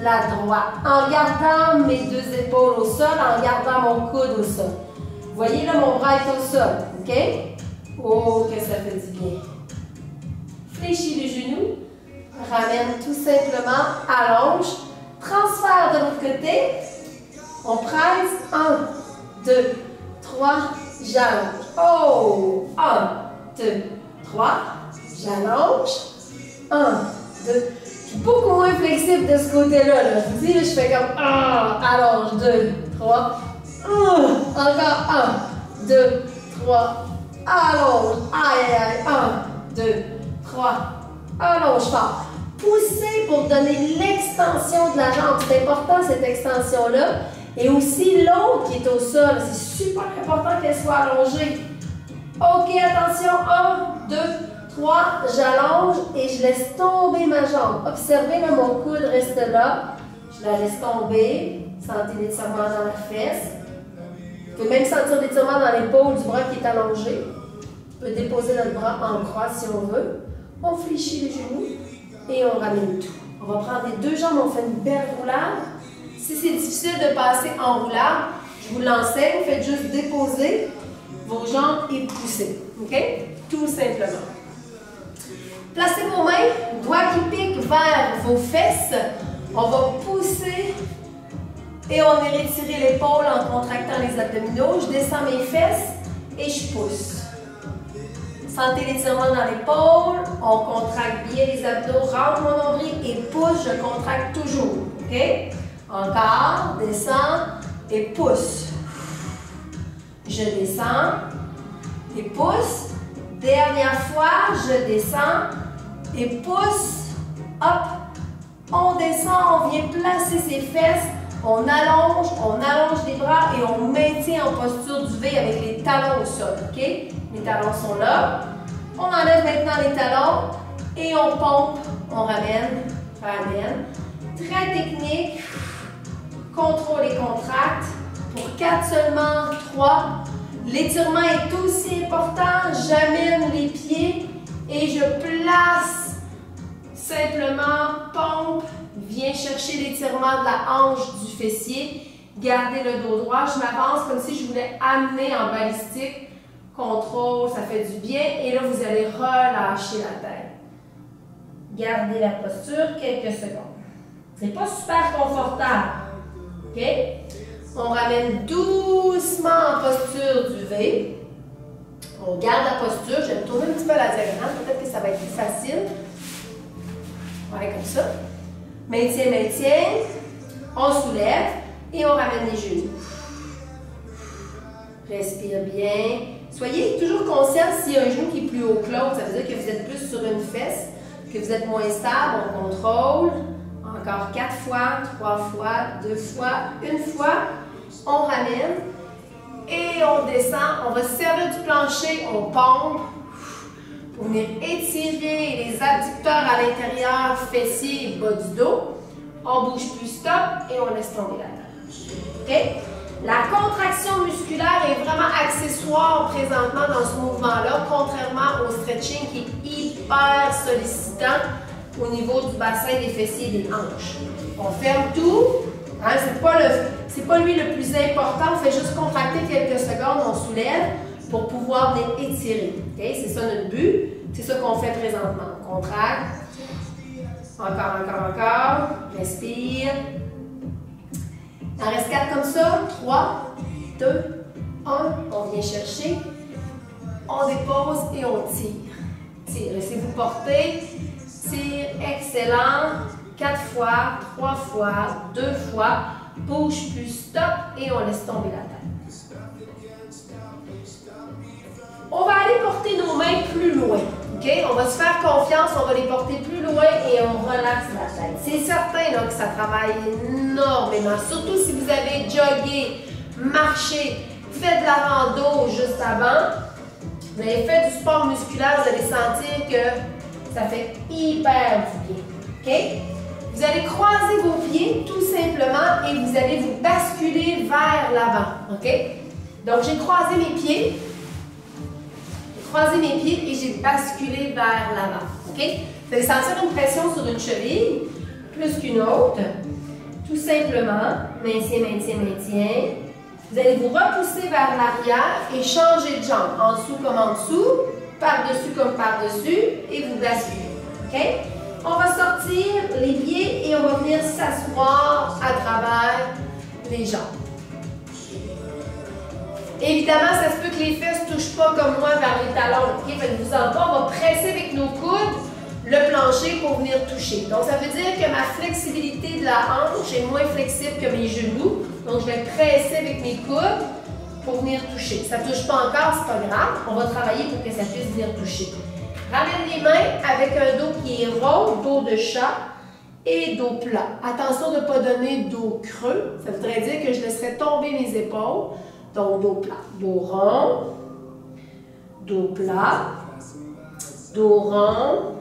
la droite. En gardant mes deux épaules au sol, en gardant mon coude au sol. Vous voyez là, mon bras est au sol. OK? Oh, que ça fait du bien. Fléchis les genoux. Ramène tout simplement. Allonge. Transfert de l'autre côté. On presse. 1, 2, 3. J'allonge. Oh! 1, 2, 3. J'allonge. 1, 2. Je suis beaucoup moins flexible de ce côté-là. Là. Je vous dis, là, je fais comme allonge. 2, 3. Encore 1, 2, 3. Allonge. Aïe, aïe, aïe. 1, 2, 3. Allonge fort. Poussez pour donner l'extension de la jambe. C'est important cette extension-là. Et aussi l'autre qui est au sol. C'est super important qu'elle soit allongée. OK, attention. 1, 2, 3. J'allonge et je laisse tomber ma jambe. Observez, là, mon coude reste là. Je la laisse tomber. Sentez l'étirement dans la fesse. Vous pouvez même sentir l'étirement dans l'épaule du bras qui est allongé. On peut déposer notre bras en croix si on veut. On fléchit les genoux et on ramène tout. On va prendre les deux jambes, on fait une belle roulade. Si c'est difficile de passer en roulade, je vous l'enseigne, faites juste déposer vos jambes et pousser. OK? Tout simplement. Placez vos mains, doigts qui piquent vers vos fesses. On va pousser et on va retirer l'épaule en contractant les abdominaux. Je descends mes fesses et je pousse. Sentez l'étirement dans l'épaule. On contracte bien les abdos, rentre mon nombril et pousse. Je contracte toujours. OK? Encore, descends et pousse. Je descends et pousse. Dernière fois, je descends et pousse. Hop. On descend, on vient placer ses fesses. On allonge les bras et on maintient en posture du V avec les talons au sol. OK? Les talons sont là. On enlève maintenant les talons et on pompe, on ramène. Très technique. Contrôle et contracte. Pour 4 seulement, 3. L'étirement est aussi important. J'amène les pieds et je place simplement, pompe, viens chercher l'étirement de la hanche du fessier. Gardez le dos droit. Je m'avance comme si je voulais amener en balistique. Contrôle, ça fait du bien. Et là, vous allez relâcher la tête. Gardez la posture quelques secondes. C'est pas super confortable. OK? On ramène doucement en posture du V. On garde la posture. Je vais me tourner un petit peu à la diagonale. Peut-être que ça va être plus facile. Voilà, comme ça. Maintien. On soulève et on ramène les genoux. Respire bien. Soyez toujours conscient s'il y a un genou qui est plus haut que l'autre. Ça veut dire que vous êtes plus sur une fesse, que vous êtes moins stable. On contrôle. Encore 4 fois, 3 fois, 2 fois, 1 fois. On ramène et on descend. On va se servir du plancher. On pompe pour venir étirer les adducteurs à l'intérieur, fessiers et bas du dos. On bouge plus, stop et on laisse tomber la tête. OK? La contraction musculaire est vraiment accessoire présentement dans ce mouvement-là, contrairement au stretching qui est hyper sollicitant au niveau du bassin des fessiers et des hanches. On ferme tout. Hein, c'est pas lui le plus important. On fait juste contracter quelques secondes, on soulève pour pouvoir venir étirer. Okay? C'est ça notre but. C'est ça qu'on fait présentement. On contracte. Encore. Respire. Il en reste 4 comme ça. 3, 2, 1. On vient chercher. On dépose et on tire. Tire. Laissez-vous porter. Tire. Excellent. 4 fois, 3 fois, 2 fois. Bouge plus, stop et on laisse tomber la tête. On va aller porter nos mains plus loin. Okay? On va se faire confiance, on va les porter plus loin et on relaxe la tête. C'est certain là, que ça travaille énormément, surtout si vous avez jogué, marché, fait de la rando juste avant. Vous avez fait du sport musculaire, vous allez sentir que ça fait hyper du bien. Okay? Vous allez croiser vos pieds tout simplement et vous allez vous basculer vers l'avant. OK? Donc, j'ai croisé mes pieds. Et j'ai basculé vers l'avant. OK? Vous allez sentir une pression sur une cheville, plus qu'une autre. Tout simplement, maintien. Vous allez vous repousser vers l'arrière et changer de jambe. En dessous comme en dessous, par-dessus comme par-dessus, et vous basculez. OK? On va sortir les pieds et on va venir s'asseoir à travers les jambes. Évidemment, ça se peut que les fesses ne touchent pas comme moi vers les talons. Okay? Faites-vous en pas, on va presser avec nos coudes le plancher pour venir toucher. Donc, ça veut dire que ma flexibilité de la hanche est moins flexible que mes genoux. Donc, je vais presser avec mes coudes pour venir toucher. Ça ne touche pas encore, c'est pas grave. On va travailler pour que ça puisse venir toucher. Ramène les mains avec un dos qui est rond, dos de chat et dos plat. Attention de ne pas donner dos creux. Ça voudrait dire que je laisserai tomber mes épaules. Donc, dos plat. Dos rond, dos plat, dos rond,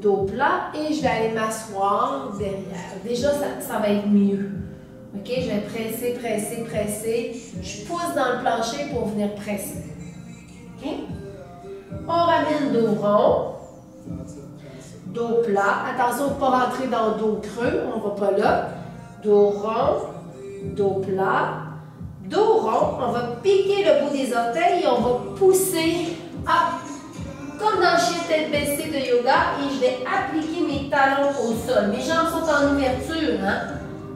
dos plat. Et je vais aller m'asseoir derrière. Déjà, ça va être mieux. OK? Je vais presser. Je pousse dans le plancher pour venir presser. OK? On ramène dos rond. Dos plat. Attention de ne pas rentrer dans le dos creux. On ne va pas là. Dos rond. Dos plat. Dos rond. On va piquer le bout des orteils et on va pousser up. Comme dans le chien tête baissée de yoga. Et je vais appliquer mes talons au sol. Mes jambes sont en ouverture. Hein?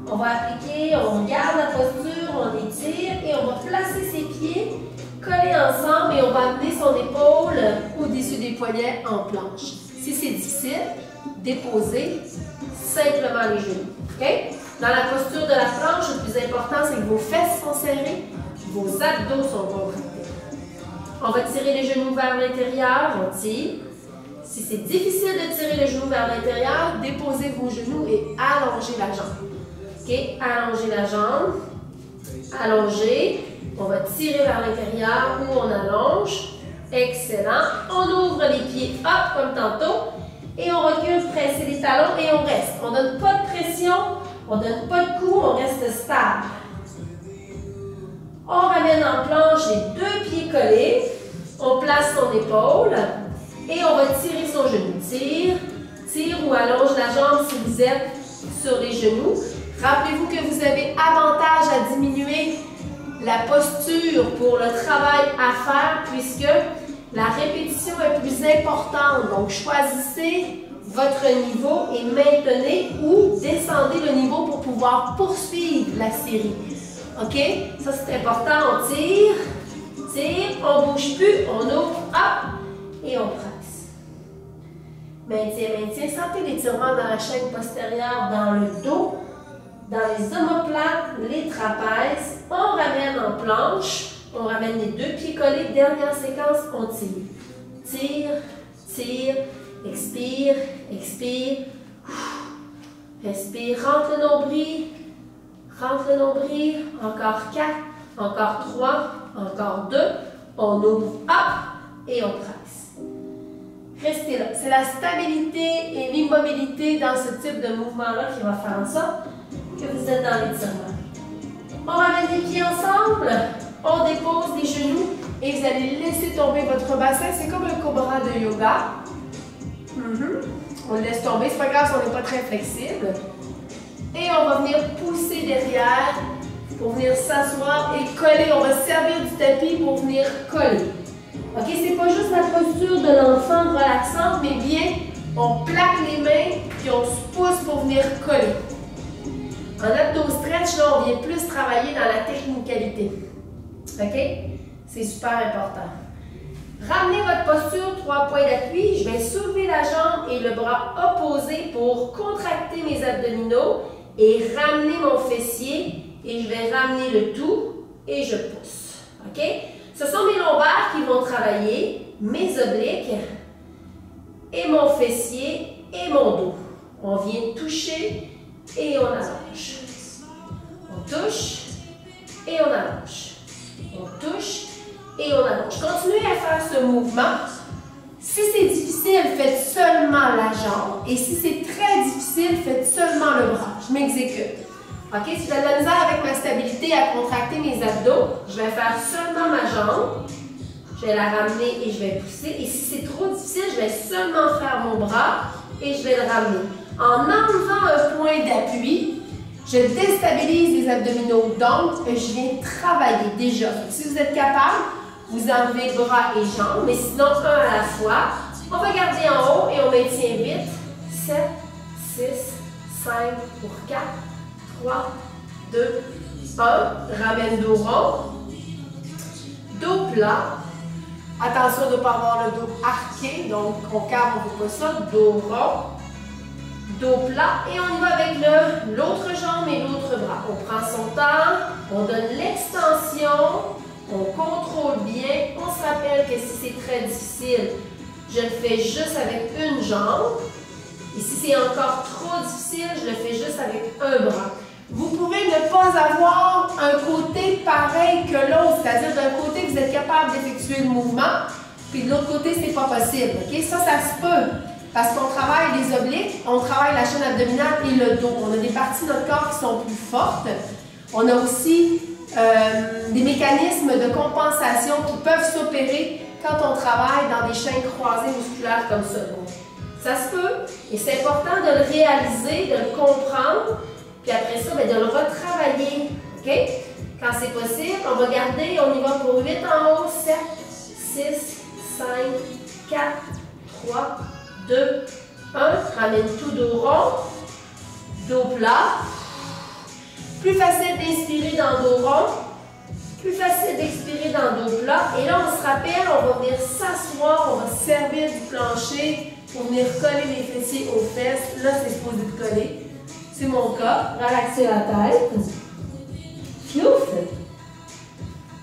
On va appliquer, on garde la posture, on étire et on va placer ses pieds collés ensemble et on va amener son épaule au-dessus des poignets en planche. Si c'est difficile, déposez simplement les genoux. Okay? Dans la posture de la planche, le plus important, c'est que vos fesses sont serrées, vos abdos sont contractés. On va tirer les genoux vers l'intérieur, on tire. Si c'est difficile de tirer les genoux vers l'intérieur, déposez vos genoux et allongez la jambe. Okay? Allongez la jambe, allongez. On va tirer vers l'intérieur ou on allonge. Excellent. On ouvre les pieds, hop, comme tantôt. Et on recule, presser les talons et on reste. On ne donne pas de pression, on ne donne pas de coup, on reste stable. On ramène en planche les deux pieds collés. On place son épaule et on va tirer son genou. Tire, tire ou allonge la jambe si vous êtes sur les genoux. Rappelez-vous que vous avez avantage à diminuer la posture pour le travail à faire puisque la répétition est plus importante. Donc, choisissez votre niveau et maintenez ou descendez le niveau pour pouvoir poursuivre la série. OK? Ça, c'est important. On tire, tire, on ne bouge plus, on ouvre, hop, et on presse. Maintien, maintien. Sentez l'étirement dans la chaîne postérieure, dans le dos. Dans les omoplates, les trapèzes, on ramène en planche, on ramène les deux pieds collés, dernière séquence, on tire. Tire, tire, expire, expire, respire, rentre le nombril, encore 4, encore 3, encore 2, on ouvre, hop, et on presse. Restez là. C'est la stabilité et l'immobilité dans ce type de mouvement-là qui va faire en sorte que vous êtes dans l'étirement. On ramène les pieds ensemble, on dépose les genoux et vous allez laisser tomber votre bassin. C'est comme un cobra de yoga. On le laisse tomber, c'est pas grave si on n'est pas très flexible. Et on va venir pousser derrière pour venir s'asseoir et coller. On va se servir du tapis pour venir coller. OK, c'est pas juste la posture de l'enfant relaxante, mais bien, on plaque les mains puis on se pousse pour venir coller. En abdos stretch, là, on vient plus travailler dans la technicalité. OK? C'est super important. Ramenez votre posture, 3 points d'appui. Je vais soulever la jambe et le bras opposé pour contracter mes abdominaux et ramener mon fessier. Et je vais ramener le tout et je pousse. OK? Ce sont mes lombaires qui vont travailler, mes obliques et mon fessier et mon dos. On vient toucher et on allonge. On touche et on allonge. On touche et on allonge. Continuez à faire ce mouvement. Si c'est difficile, faites seulement la jambe. Et si c'est très difficile, faites seulement le bras. Je m'exécute. OK? Si j'ai de la misère avec ma stabilité à contracter mes abdos, je vais faire seulement ma jambe. Je vais la ramener et je vais pousser. Et si c'est trop difficile, je vais seulement faire mon bras et je vais le ramener. En enlevant un point d'appui, je déstabilise les abdominaux. Donc, je viens travailler déjà. Si vous êtes capable, vous enlevez bras et jambes, mais sinon, un à la fois. On va garder en haut et on maintient 8, 7, 6, 5 pour 4, 3, 2, 1. Ramène dos rond. Dos plat. Attention de ne pas avoir le dos arqué, donc on calme, on ne veut pas ça. Dos rond. Dos plat et on y va avec l'autre jambe et l'autre bras. On prend son temps, on donne l'extension, on contrôle bien. On se rappelle que si c'est très difficile, je le fais juste avec une jambe. Et si c'est encore trop difficile, je le fais juste avec un bras. Vous pouvez ne pas avoir un côté pareil que l'autre, c'est-à-dire d'un côté vous êtes capable d'effectuer le mouvement, puis de l'autre côté c'est pas possible. Okay? Ça se peut. Parce qu'on travaille les obliques, on travaille la chaîne abdominale et le dos. On a des parties de notre corps qui sont plus fortes. On a aussi des mécanismes de compensation qui peuvent s'opérer quand on travaille dans des chaînes croisées musculaires comme ça. Donc, ça se peut, et c'est important de le réaliser, de le comprendre, puis après ça, bien, de le retravailler. OK? Quand c'est possible, on va garder, on y va pour 8 en haut, 7, 6, 5, 4, 3, 2, 1. Ramène tout dos rond, dos plat. Plus facile d'inspirer dans le dos rond, plus facile d'expirer dans le dos plat. Et là, on se rappelle, on va venir s'asseoir, on va se servir du plancher pour venir coller les fessiers aux fesses. Là, c'est supposé de coller. C'est mon cas. Relaxer la tête. Souffle.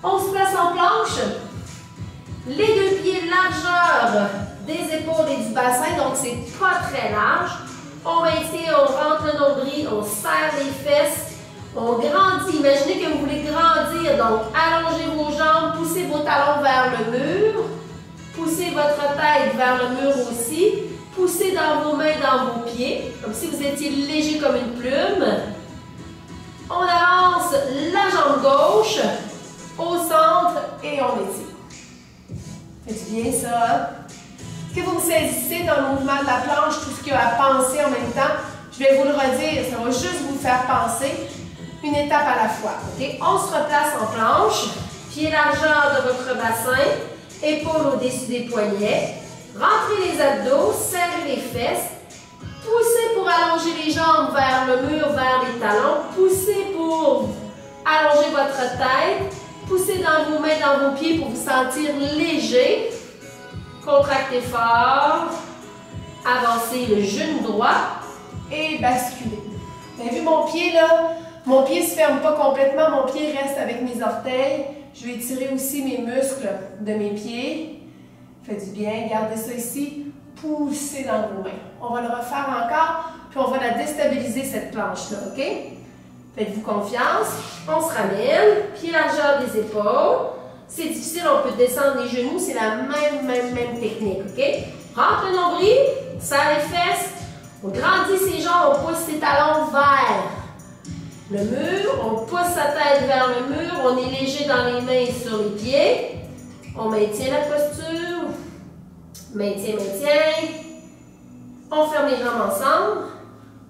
On se place en planche. Les deux pieds largeur des épaules et du bassin, donc c'est pas très large. On maintient, on rentre le nombril, on serre les fesses. On grandit. Imaginez que vous voulez grandir. Donc, allongez vos jambes, poussez vos talons vers le mur. Poussez votre tête vers le mur aussi. Poussez dans vos mains, dans vos pieds, comme si vous étiez léger comme une plume. On avance la jambe gauche au centre et on étire. Faites bien ça, hein? Est-ce que vous me saisissez dans le mouvement de la planche, tout ce qu'il y a à penser en même temps? Je vais vous le redire, ça va juste vous faire penser. Une étape à la fois. Okay? On se replace en planche, pied largeur de votre bassin, épaules au-dessus des poignets. Rentrez les abdos, serrez les fesses. Poussez pour allonger les jambes vers le mur, vers les talons. Poussez pour allonger votre tête. Poussez dans vos mains, dans vos pieds pour vous sentir léger. Contractez fort. Avancez le genou droit et basculez. Vous avez vu mon pied là? Mon pied ne se ferme pas complètement, mon pied reste avec mes orteils. Je vais étirer aussi mes muscles de mes pieds. Faites du bien, gardez ça ici. Poussez dans vos mains. On va le refaire encore, puis on va la déstabiliser cette planche-là, OK? Faites-vous confiance. On se ramène. Pied largeur des épaules. C'est difficile, on peut descendre les genoux. C'est la même technique, OK? Rentre le nombril, serre les fesses. On grandit ses jambes, on pousse ses talons vers le mur, on pousse sa tête vers le mur, on est léger dans les mains et sur les pieds. On maintient la posture. Maintien. On ferme les jambes ensemble.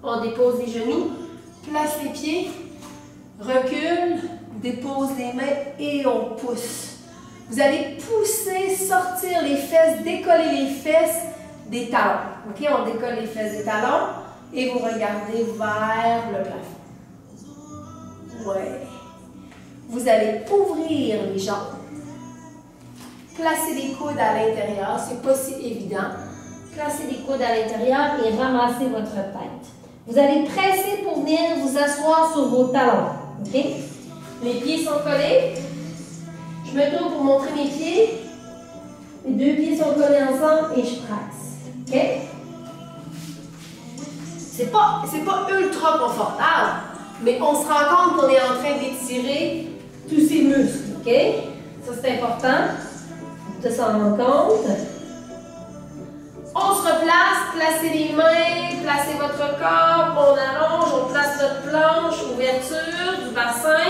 On dépose les genoux. Place les pieds. Recule. Dépose les mains et on pousse. Vous allez pousser, sortir les fesses, décoller les fesses des talons. OK? On décolle les fesses des talons et vous regardez vers le plafond. Ouais. Vous allez ouvrir les jambes. Placez les coudes à l'intérieur, c'est pas si évident. Placez les coudes à l'intérieur et ramassez votre tête. Vous allez presser pour venir vous asseoir sur vos talons. OK? Les pieds sont collés. Je me tourne pour montrer mes pieds. Les deux pieds sont collés ensemble et je presse. OK? C'est pas ultra confortable. Mais on se rend compte qu'on est en train d'étirer tous ces muscles, OK? Ça, c'est important de s'en rendre compte. On se replace, placez les mains, placez votre corps, on allonge, on place notre planche, ouverture du bassin,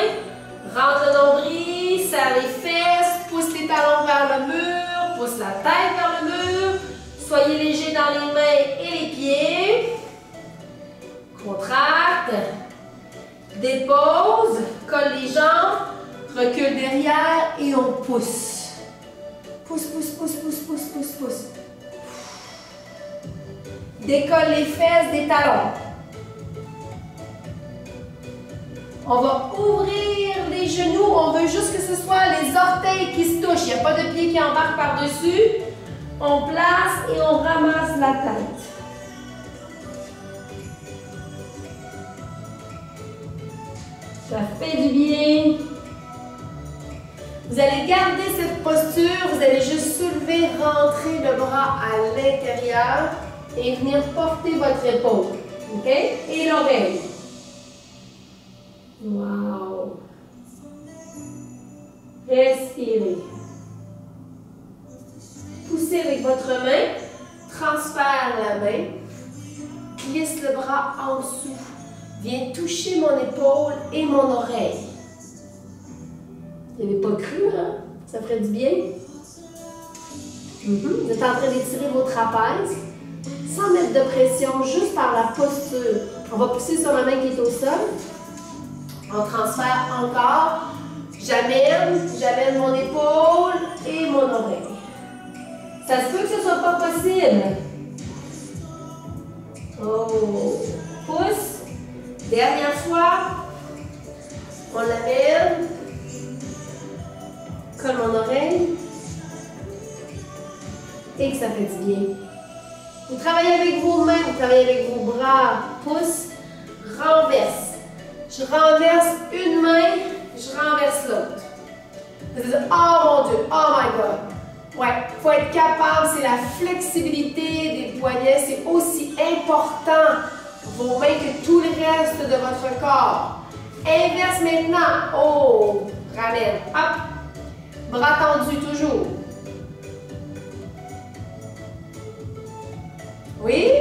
rentre le nombril, serre les fesses, pousse les talons vers le mur, pousse la tête vers le mur, soyez léger dans les mains et les pieds, contracte. Dépose, colle les jambes, recule derrière et on pousse. Pousse. Décolle les fesses des talons. On va ouvrir les genoux. On veut juste que ce soit les orteils qui se touchent. Il n'y a pas de pied qui embarque par-dessus. On place et on ramasse la tête. Ça fait du bien. Vous allez garder cette posture. Vous allez juste soulever, rentrer le bras à l'intérieur et venir porter votre épaule. OK? Et l'oreille. Wow! Respirez. Poussez avec votre main. Transfère la main. Glisse le bras en dessous. Viens toucher mon épaule et mon oreille. Vous n'avez pas cru, hein? Ça ferait du bien? Vous êtes en train d'étirer vos trapèzes sans mettre de pression, juste par la posture. On va pousser sur la main qui est au sol. On transfère encore. J'amène mon épaule et mon oreille. Ça se peut que ce ne soit pas possible. Oh, pousse. Dernière fois. On l'amène. Colle mon oreille. Et que ça fait du bien. Vous travaillez avec vos mains, vous travaillez avec vos bras. Pousse, renverse. Je renverse une main, je renverse l'autre. Vous dites, oh mon Dieu, oh my God. Ouais, il faut être capable, c'est la flexibilité des poignets, c'est aussi important vos mains que tout le reste de votre corps. Inverse maintenant. Oh, ramène. Hop. Bras tendus toujours. Oui?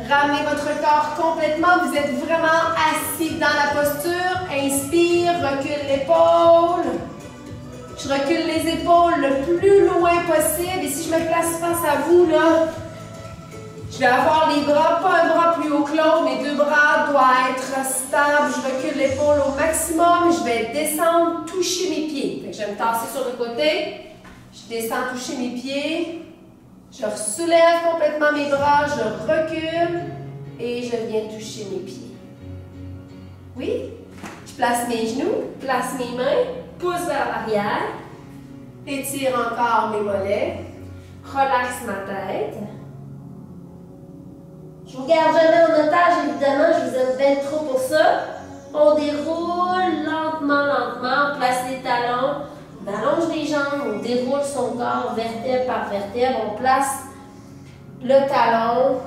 Ramenez votre corps complètement. Vous êtes vraiment assis dans la posture. Inspire, recule l'épaule. Je recule les épaules le plus loin possible. Et si je me place face à vous, là, je vais avoir les bras, pas un bras plus haut que l'autre. Mes deux bras doivent être stables. Je recule l'épaule au maximum. Je vais descendre, toucher mes pieds. Fait que je vais me tasser sur le côté. Je descends, toucher mes pieds. Je soulève complètement mes bras, je recule et je viens toucher mes pieds. Oui? Je place mes genoux, place mes mains, pousse vers l'arrière, étire encore mes mollets, relaxe ma tête. Je vous garde jamais en otage, évidemment, je vous aime bien trop pour ça. On déroule lentement, lentement, on place les talons. On allonge les jambes, on déroule son corps vertèbre par vertèbre, on place le talon,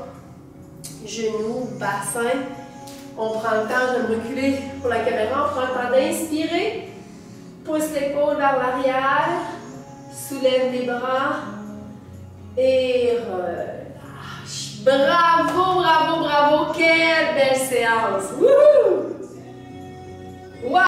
genou, bassin. On prend le temps, je vais me reculer pour la caméra, on prend le temps d'inspirer, pousse l'épaule vers l'arrière, soulève les bras et relâche. Bravo, bravo, bravo, quelle belle séance! Wouhou!